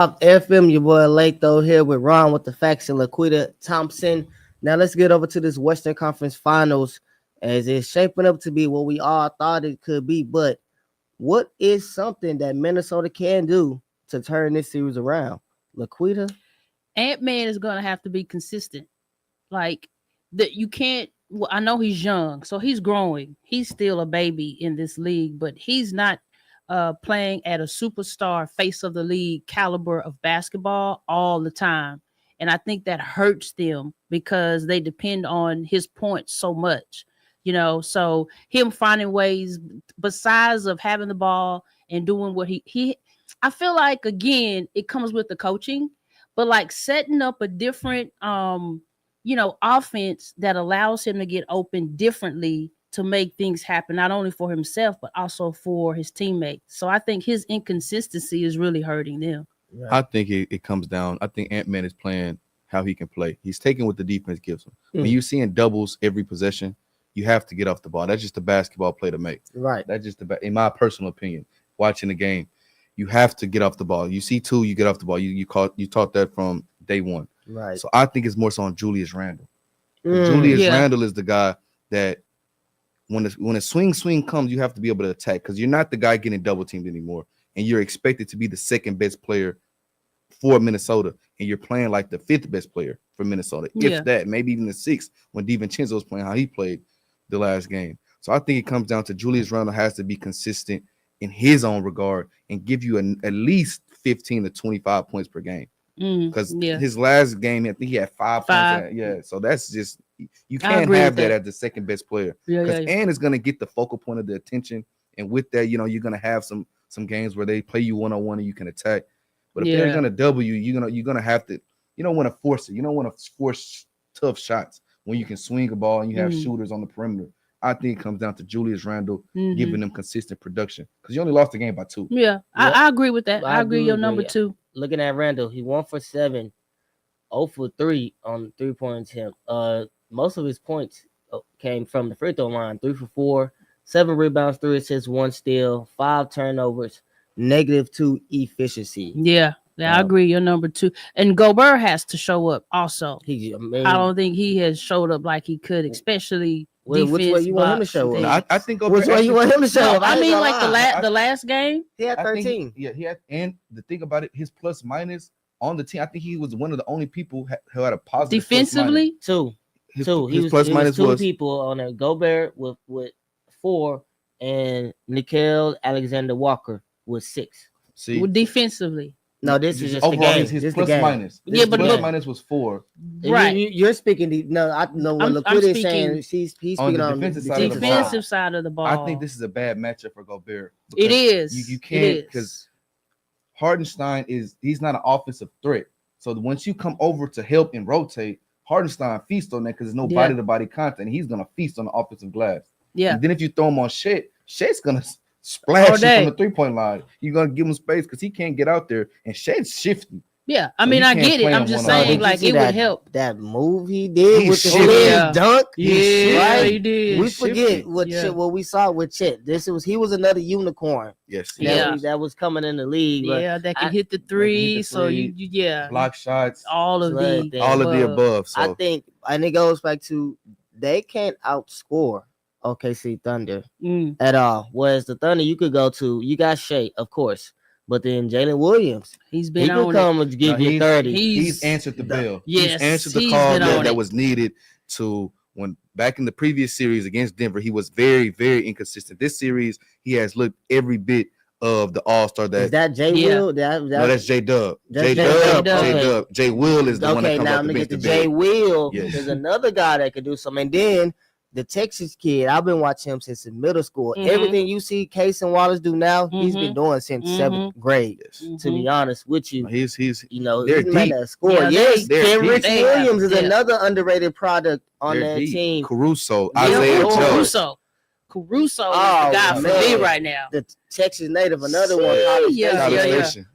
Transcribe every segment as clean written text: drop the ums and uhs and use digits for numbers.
FM, your boy Letho here with Ron with the facts and Lquita Thompson. Now let's get over to this Western Conference Finals as it's shaping up to be what we all thought it could be. But what is something that Minnesota can do to turn this series around? Lquita? Ant-Man is going to have to be consistent. Like, that you can't. Well, I know he's young, so he's growing. He's still a baby in this league, but he's not playing at a superstar face of the league caliber of basketball all the time. And I think that hurts them because they depend on his points so much, so him finding ways besides of having the ball and doing what he I feel like, again, it comes with the coaching, but like setting up a different, offense that allows him to get open differently to make things happen, not only for himself, but also for his teammates. So I think his inconsistency is really hurting them. Right. I think it comes down. I think Ant-Man is playing how he can play. He's taking what the defense gives him. When you're seeing doubles every possession, you have to get off the ball. That's just a basketball play to make. Right. That's just in my personal opinion, watching the game, you have to get off the ball. You see two, you get off the ball. You taught that from day one. Right. So I think it's more so on Julius Randle. Julius Randle is the guy that when a swing comes, you have to be able to attack because you're not the guy getting double teamed anymore. And you're expected to be the second best player for Minnesota. And you're playing like the fifth best player for Minnesota. If that, maybe even the sixth when DiVincenzo was playing how he played the last game. So I think it comes down to Julius Randle has to be consistent in his own regard and give you at least 15 to 25 points per game. Because his last game, I think he had 5 points. Yeah, so that's just you can't have that as the second best player. Because Ann is going to get the focal point of the attention, and with that, you're going to have some games where they play you one-on-one and you can attack. But if they're going to double you, you're going to have to. You don't want to force it. You don't want to force tough shots when you can swing a ball and you have shooters on the perimeter. I think it comes down to Julius Randle giving them consistent production because you only lost the game by 2. Yeah, I agree with that. I agree. Your number 2. Looking at Randle, he 1 for 7, 0 for 3 on 3-point attempt. Most of his points came from the free throw line. 3 for 4, 7 rebounds, 3 assists, 1 steal, 5 turnovers, -2 efficiency. Yeah, I agree. Your number 2, and Gobert has to show up also. I don't think he has showed up like he could, especially. Which way you want him to show up? I think which way you want him to show up? I mean, like the last game, he had 13. He had, and the thing about it, his plus minus on the team, I think he was one of the only people who had a positive defensively. Two. His plus minus was 2 people on a Gobert with 4, and Nickeil Alexander-Walker with 6. See, defensively. No, this is just overall the game. his plus minus. But plus minus was 4. Right. You're speaking. No, I know what Lquita is saying. He's speaking on the defensive side of the ball. I think this is a bad matchup for Gobert. It is. You can't because Hardenstein he's not an offensive threat. So once you come over to help and rotate, Hardenstein feasts on that because there's no body-to-body contact. And he's gonna feast on the offensive glass. Yeah. And then if you throw him on Shed's gonna splash him from the 3-point line. You're gonna give him space because he can't get out there, and Shed's shifting. Yeah, I mean, I get it. I'm just saying, like, it would help. That move he did with the dunk. Yeah, he did. We forget what we saw with Chet. He was another unicorn. Yes, that was coming in the league. Yeah, that can hit the 3. So you block shots, all of the above. So I think, and it goes back to they can't outscore OKC Thunder at all. Whereas the Thunder, you could go to, you got Shea, of course, but then Jalen Williams, he could come and give you 30. He's answered the bell. Yes, he's answered the call that was needed to when back in the previous series against Denver. He was very, very inconsistent. This series, he has looked every bit of the All-Star. Is that J Will? No, that's J Dub. J Dub. J Will is the one that comes out the bench. Okay, now J Will is another guy that could do something. And then the Texas kid, I've been watching him since middle school. Everything you see Case and Wallace do now, he's been doing since 7th grade. To be honest with you, he's he's deep. That score. Kenrich Williams is another underrated product on that team. Caruso, Isaiah Joe. Caruso is the guy for me right now. The Texas native, another one.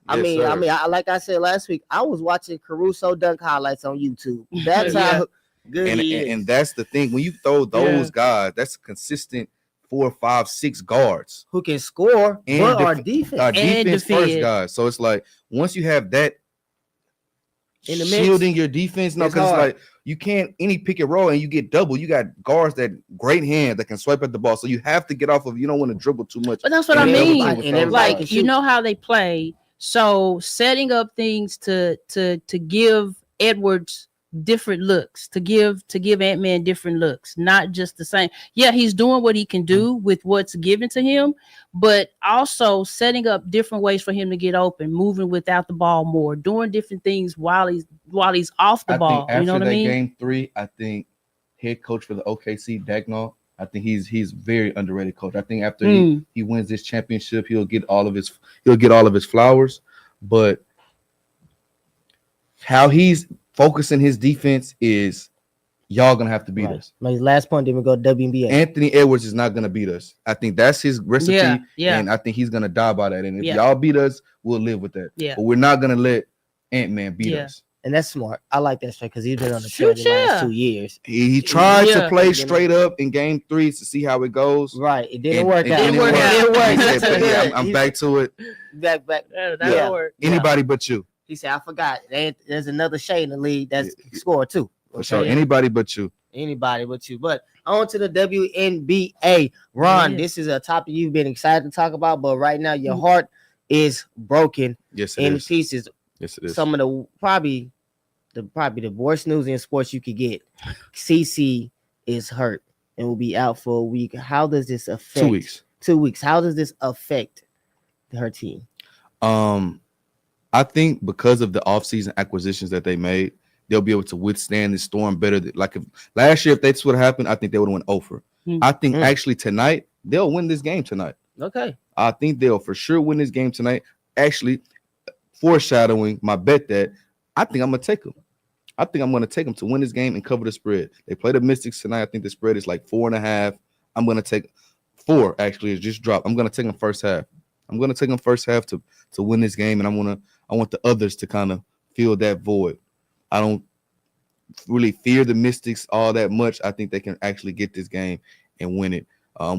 I mean, like I said last week, I was watching Caruso dunk highlights on YouTube. That's how good he is. And that's the thing. When you throw those guys, that's a consistent 4, 5, 6 guards who can score, and but our defense. our defense first defend. guys. So it's like once you have that In the mix, shielding your defense, no, it's because it's hard. like you can't any pick and roll and you get double. You got guards that great hands that can swipe at the ball. So you have to get off of. You don't want to dribble too much. But that's what I And double mean. team with And those everybody guys. can Like, you shoot. know how they play. So setting up things to give Edwards different looks, to give Ant-Man different looks, not just the same. Yeah, he's doing what he can do with what's given to him, but also setting up different ways for him to get open, moving without the ball more, doing different things while he's off the ball. Think You know what I mean? Game 3, I think head coach for the OKC, Daigneault, I think he's very underrated coach. I think after he wins this championship, he'll get all of his flowers. But how he's focusing his defense is y'all gonna have to beat us. My last point, then we go WNBA. Anthony Edwards is not gonna beat us. I think that's his recipe, Yeah. and I think he's gonna die by that. And if Yeah. y'all beat us, we'll live with that. Yeah. But we're not gonna let Ant-Man beat Yeah. us. And that's smart. I like that straight because he's been on the Shoot, trend the last yeah. 2 years. He tried to Yeah. play straight up in game 3 to see how it goes. Right. It didn't And work it out. didn't work work. out. It didn't work. He That's said, good. I'm back to it. Back. That'll Yeah. work. Anybody but you. He said, I forgot. There's another shade in the league that's scored too. For sure. Anybody but you. Anybody but you. But on to the WNBA. Ron, Yeah. this is a topic you've been excited to talk about, but right now your heart is broken Yes, it in is. pieces. Yes, it is. Some of the probably the worst news in sports you could get. CC is hurt and will be out for a week. How does this affect 2 weeks. 2 weeks? How does this affect her team? I think because of the offseason acquisitions that they made, they'll be able to withstand the storm better. Like if last year, if that's what happened, I think they would have went over. I think actually tonight they'll win this game tonight. Okay. I think they'll for sure win this game tonight. Actually, foreshadowing my bet that I think I'm gonna take them. I think I'm gonna take them to win this game and cover the spread. They play the Mystics tonight. I think the spread is like 4.5. I'm gonna take 4. Actually, it's just dropped. I'm gonna take them first half. I'm gonna take them first half to win this game, and I want the others to kind of fill that void. I don't really fear the Mystics all that much. I think they can actually get this game and win it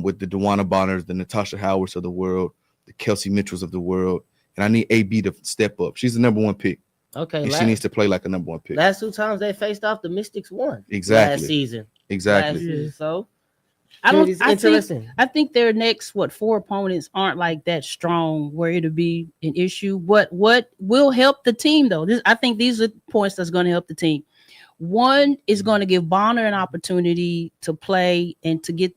with the DeWanna Bonners, the Natasha Howards of the world, the Kelsey Mitchells of the world. And I need AB to step up. She's the number 1 pick. Okay. And she needs to play like a number 1 pick. Last 2 times they faced off, the Mystics won. Exactly. Last season. Exactly. So I think their next 4 opponents aren't like that strong where it'll be an issue. What will help the team though? I think these are points that's going to help the team. One is going to give Bonner an opportunity to play and to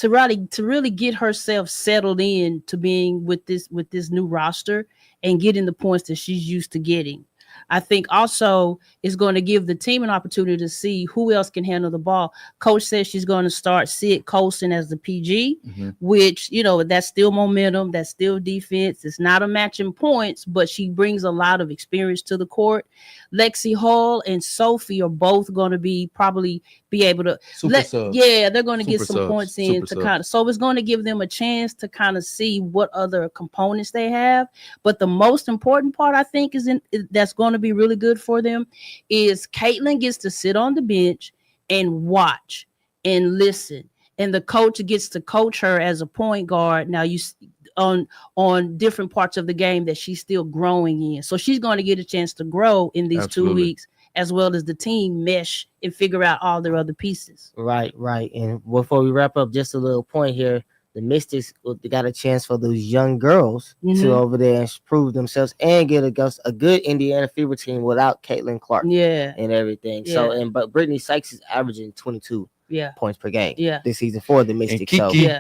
really get herself settled in to being with this new roster and getting the points that she's used to getting. I think also it's going to give the team an opportunity to see who else can handle the ball. Coach says she's going to start Sid Colson as the PG, which, that's still momentum. That's still defense. It's not a match in points, but she brings a lot of experience to the court. Lexi Hall and Sophie are both going to probably be able to they're going to get some points in to kind of, so it's going to give them a chance to kind of see what other components they have. But the most important part, I think, that's going to be really good for them is Caitlin gets to sit on the bench and watch and listen, and the coach gets to coach her as a point guard. Now you on different parts of the game that she's still growing in, so she's going to get a chance to grow in these 2 weeks, as well as the team mesh and figure out all their other pieces. Right. And before we wrap up, just a little point here. The Mystics got a chance for those young girls to over there and prove themselves and get against a good Indiana Fever team without Caitlin Clark. And everything. Yeah. So, but Brittany Sykes is averaging 22 points per game this season for the Mystics. And Kiki,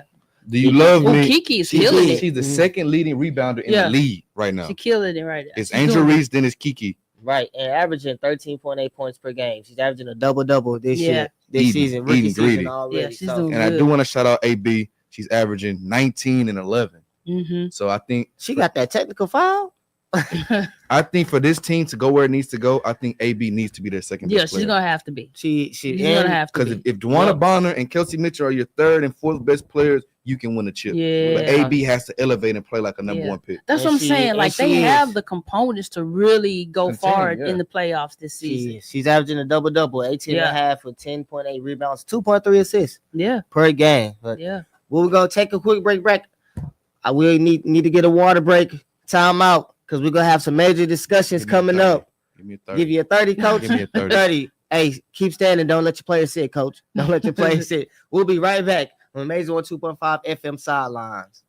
do you love me? Kiki is killing it. She's the second leading rebounder in the league right now. She's killing it right now. It's Angel Reese, then it's Kiki. Right, and averaging 13.8 points per game. She's averaging a double-double this year, season, rookie season already. Yeah, she's doing good. I do want to shout out AB. She's averaging 19 and 11. So I think she got that technical foul. I think for this team to go where it needs to go, I think AB needs to be their second best player. She's gonna have to be. She's gonna have to. Because if DeWanna Bonner and Kelsey Mitchell are your third and fourth best players, you can win a chip. But AB has to elevate and play like a number 1 pick. That's what I'm saying. Like they have the components to really go far in the playoffs this season. She's averaging a double-double, 18 and a half with 10.8 rebounds, 2.3 assists per game. But We're gonna take a quick break. I will need to get a water break, time out, because we're gonna have some major discussions coming up. Give me a 30. Give you a 30, coach. Give me a 30. 30. Hey, keep standing. Don't let your players sit, coach. Don't let your players sit. We'll be right back on Amazing 102.5 FM Sidelines.